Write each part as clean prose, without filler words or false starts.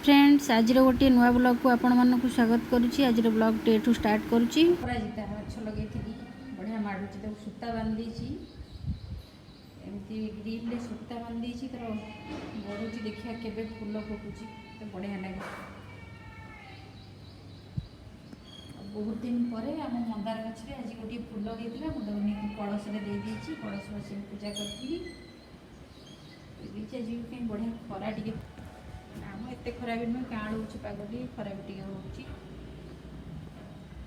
Friends आज गोटे नुआ ब्लॉग को आपण मानक स्वागत करुच्ची। आज ब्लॉग टे एठू स्टार्ट करुच्ची। गछ लगे बढ़िया माड़ुची तो सूता बांधी एमती ग्रिल रे सूता बांधी तर बढ़ुची देखिया केबे फूल फुटुची तो बढ़िया लगे। बहुत दिन पर आम मंदार गछ आज गोटे फूल होता मुझे कलश में कलश बस पूजा करी आज बढ़िया खरा टे आम एत खरा भी नुह काणु पगटी खरा भी टे हो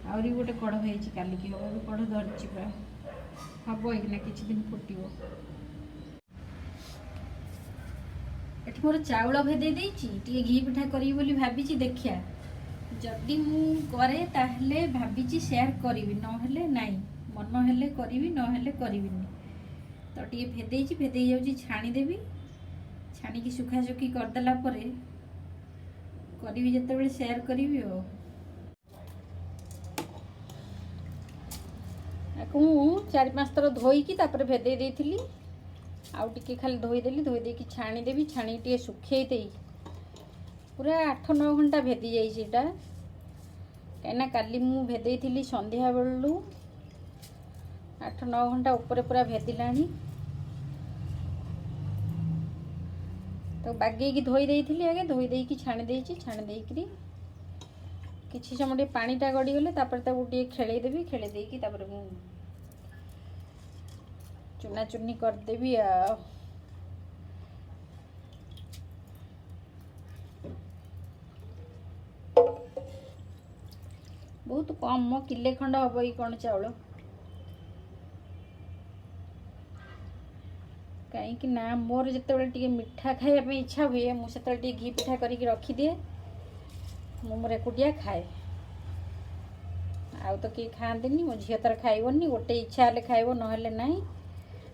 आहरी गोटे कढ़ हो कालिकी हम भी कढ़ धरची पूरा हम एक किसी दिन फुटो। एटी मोर चाउल भेदे टे घी पिठा करी बोली भाभी देखिया जदि मु करे ताहले भाभी शेयर करी नहेले नाई मन हेले करी नहेले करी तो टे भेदे जाऊँ छाणीदेवी छाणिकी सुखासुखी करदेला करी जिते शेयर करी चार पाँच थर धोईकी भेदे देती आउ टिके खाली धोईदेली धोईदेकी छाणीदेवी छाणी टे सुखे पूरा 8-9 घंटा भेदी जाइटा कहीं काली मु भेदे संध्या बेलू 8-9 घंटा ऊपर पूरा भेदिलानी तो बागेकी धोई देती आगे धोई देकी छाणी देकी किसी समय पानीटा गड़ीगले टे खेलदेवी खेलदेकी चुना चुनी करदेवी बहुत कम मो किले खंड हम ये कौन चाउल कहीं ना मोर जिते मीठा खायापी इच्छा हुए मुझे घी पिठा करके रखीदिए मोर एकुटिया खाए आउ तो किए खाती मो झील तार खाइबनी गोटे इच्छा हेल्ले खाइब ना ना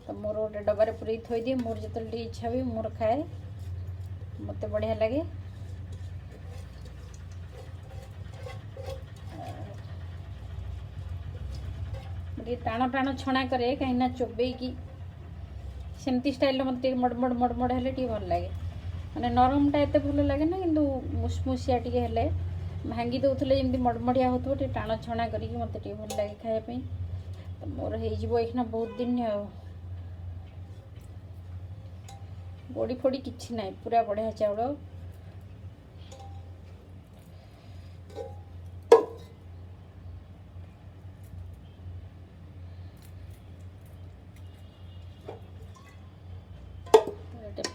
तो मोर गोटे डबारे पूरे थोदिए मोर जो इच्छा हुए मोर खाए मत बढ़िया लगे। टाण टाण छणा करे कहीं चोबेकी सेमती स्टाइल मत मड़मड़ मड़मड़ हेल्ले भल लगे मैंने नरमटा एत भल लगे ना कि मुसमुसिया टे हेल्ले भांगी दौले जमी मड़मड़िया हो टाण छणा करके मत भल लगे खायापी तो मोर होना बहुत दिन गोड़ी फोड़ी किसी ना पूरा बढ़िया चाउल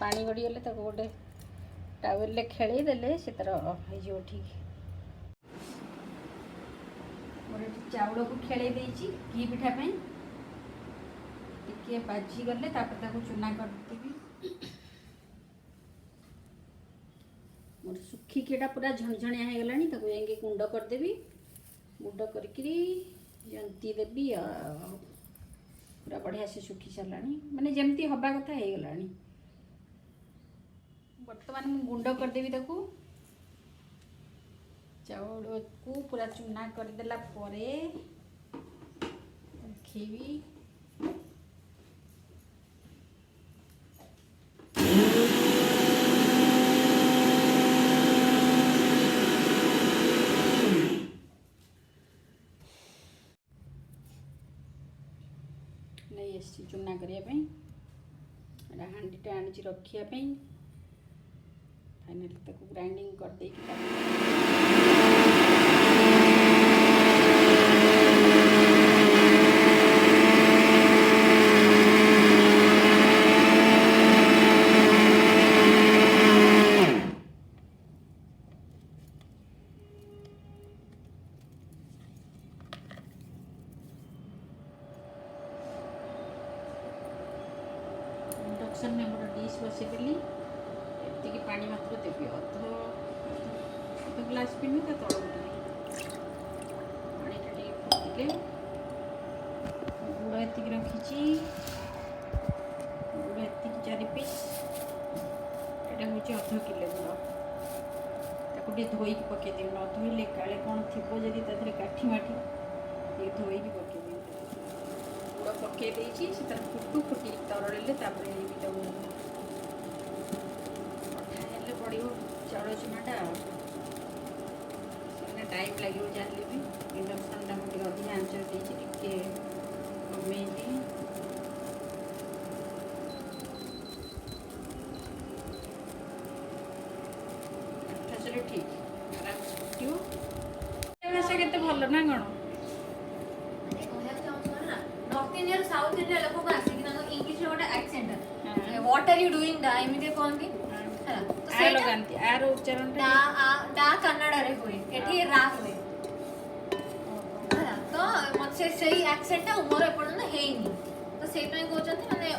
पानी गड़ीगले गोटे टावेल खेल देले से तर हो ठीक मोर चाउल को खेल घी पिठा टिके बाजी गले चुना करदेवी मोर सुखिकीटा पूरा झणझणिया हो गलानी जाइए गुंड करदेवी गुंड करके जंती देवी पूरा बढ़िया से सुखी सारानी माने जमती हवा कथा हो गलानी बर्तमान मु गुंड करदेवी चाउल को पूरा चुना करदेला खेवी नहीं आसी चुना करने हांडीटा आनी रखापी फाइनल तक ग्राइंडिंग कर दे इंडक्शन में मोर डिश बसईदेली एति पानी मात्र देवी अध ग्लास भी नुह तल पानी फुटिले गुड़ एति रखी गुड़ एति 4 पीस यहाँ हूँ 1/2 किलो गुड़ धोईकी पकईदे न धोइले काले कौन थी जदि तादेह काठी माठी ये धोईकी पकईदे गुड़ पकई से फुटू फुटी तरड़े अठा पड़ो चाउल ଛଣାଟା टाइम लगे जाने भी इंडक्शन टा मुझे अधिक आंचर देती कमेदी ठीक भाषा के भल ना कौन नॉर्थ इंडिया साउथ इंडिया लोक को आसे कि इंग्लिश गोटे accent what are you doing दा एमिते कहंती तो से लगांती आर उच्चारण डा कन्नड़ रे होए एठी रा होए तो मत से एक्सेंट टा उमर एपन हेनी तो से पे कहउचंती माने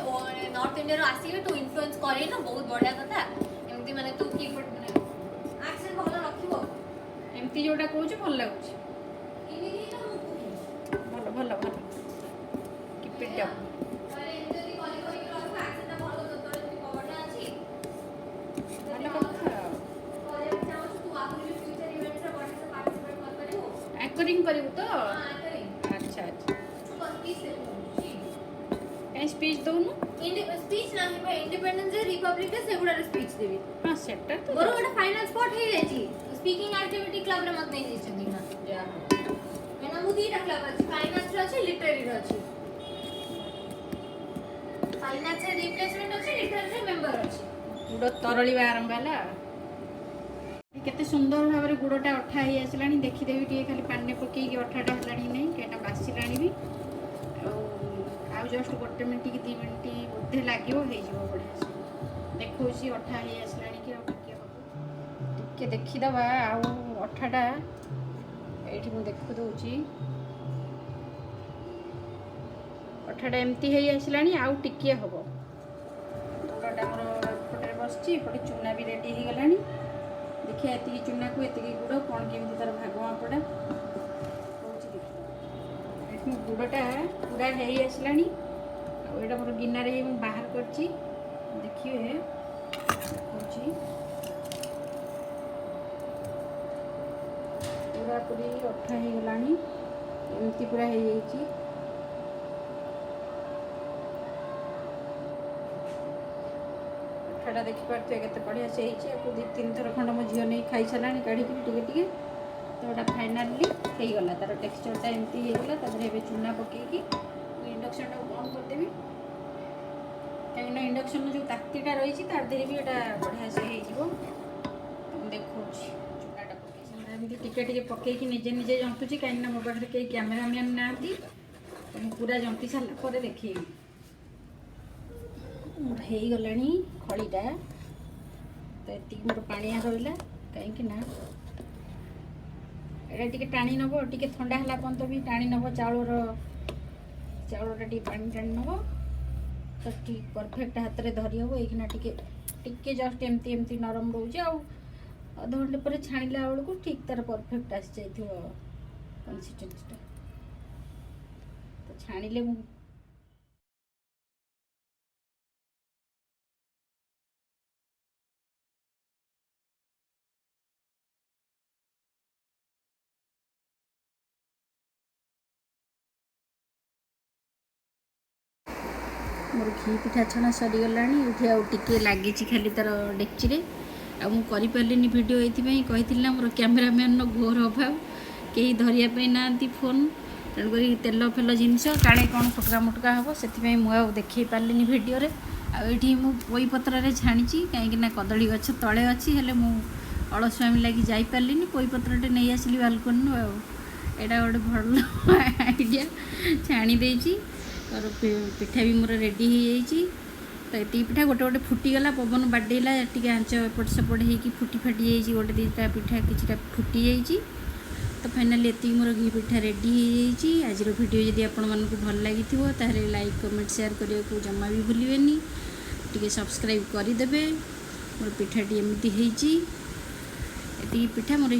नॉर्थ इंडिया रो आसी तो इन्फ्लुएंस करे ना बहुत बढ़िया कथा एमती माने तू की माने एक्सेंट भलो रखिबो एमती जोटा कहउछ भल लागुछ इनी ना भल भल भल कीप इट अप अरे जदी कॉल करी रखो एक्सेंट टा भलो तो तोर कवरटा अछि भल कथा करे चाहो तू आगु फ्यूचर इवेंट्स रे बडे से पार्टिसिपेट कर करिवो एंकरिंग करिवो तो हां एंकरिंग अच्छा अच्छा तू स्पीच दे कहीं स्पीच दउनु स्पीच ना है इंडिपेंडेंस डे रिपब्लिक डे सेगुडा स्पीच देबी हां सेक्टर तो मोर गोटे फाइनल स्पॉट हे जायछि स्पीकिंग एक्टिविटी क्लब रे मत नहीं दिछथि ना जा मेना मु दीटा क्लब अछि फाइनेंस रे अछि लिटरेरी रे अछि फाइनेंस रे रिप्लेसमेंट अछि लिटरेरी रे मेंबर अछि गुड़ तरलिबा आरंभ होला केते सुंदर भाव रे गुड़टा अठा ही आसलानी देखि देबी टिके खाली पानी पकई कि अठाटा हलानी नहीं केटा बासिलानी भी आ जस्ट 1 मिनिट कि 2 मिनिट बोधे लागिवो हे जिवो बढ़िया देखौसी अठा ही आसलानी कि टिके हबो टिके देखि दबा आ अठाटा एठी मु देखु दउची अठाटा एमती हे आसलानी आ टिके हबो गुड़टा मोर फटे बसची फटे चूना भी रेडी हे गलानी देखिए एति चूना को एति गुड़ कौन केमती तार भागवा पड़ा गुड़टा पूरा है आसलानी एटा मोर गिनार बाहर करची देखिए पूरा पूरी अठा हो गलानी एमती पूरा हो जाइए अठाटा देखिपे के बढ़िया से हो 2-3 थर खंड मो झील नहीं खाई सारा काढ़ी टे तो गोटा फाइनाली हो गला तार टेक्सचरटा एमती हो गला तारे चूना पकईकि इंडक्शन टाक बंद करदेवी कहीं इंडक्शन जो ताकतीटा रही तार देह भी एटा बढ़िया से हो देखा चूनाटा पकई टे पकईकि निजे निजे जंतुची कहीं मो पाखे कई कैमेरामैन ना पूरा जंती सारा देखी हो गला खड़ीटा तो ये मोर पानिया रहा कहीं ना एटा टिके टाणी नब टिके थंडा है पर्यंत भी टाणी नब चाउलटा टिके पानी टाणी नब तो ठीक परफेक्ट हाथ में धरी हम ये टिके जस्ट एमती एमती नरम रोचे आध घंटे पर छाणिला बेलू ठीक तार परफेक्ट आसी जाइए कंसिस्टेंसीटा तो छाणिले मोर घी पिठा छणा सरीगला ये आगे लगी खाली तार डेक्ची मुझे वीडियो ये कही मोर कैमेरामैन घोर अभाव कहीं धरिया ना फोन तेणुक तेल फेल जिनस काले कौन फटका मुटका हम से मुझे देखे पारे वीडियो आईटी मुई पत्र छाणी कहीं कदली गछ तले अच्छी हेले मु अलस्वामी लगी जापारे पोई पत्रटे नहीं आसली बालकनी एटा गोटे भल आइडिया छाणी देची और पिठा भी मोर रेडी हो जाइए तो ये पिठा गोटे गोटे फुटीगला पवन बाडेला टी आंच एपट सेपट हो फुटी फाटी जाइए गोटे दुटा पिठा किसी फुटी जाइए तो फाइनाली ये मोर घी पिठा रेडी हो जाइए आज वीडियो जदि आपण मानक भल लगी ताहले लाइक कमेंट शेयर करने को जमा भी भूलें टी सब्सक्राइब करदे मोर पिठाटी एमती होती पिठा मोर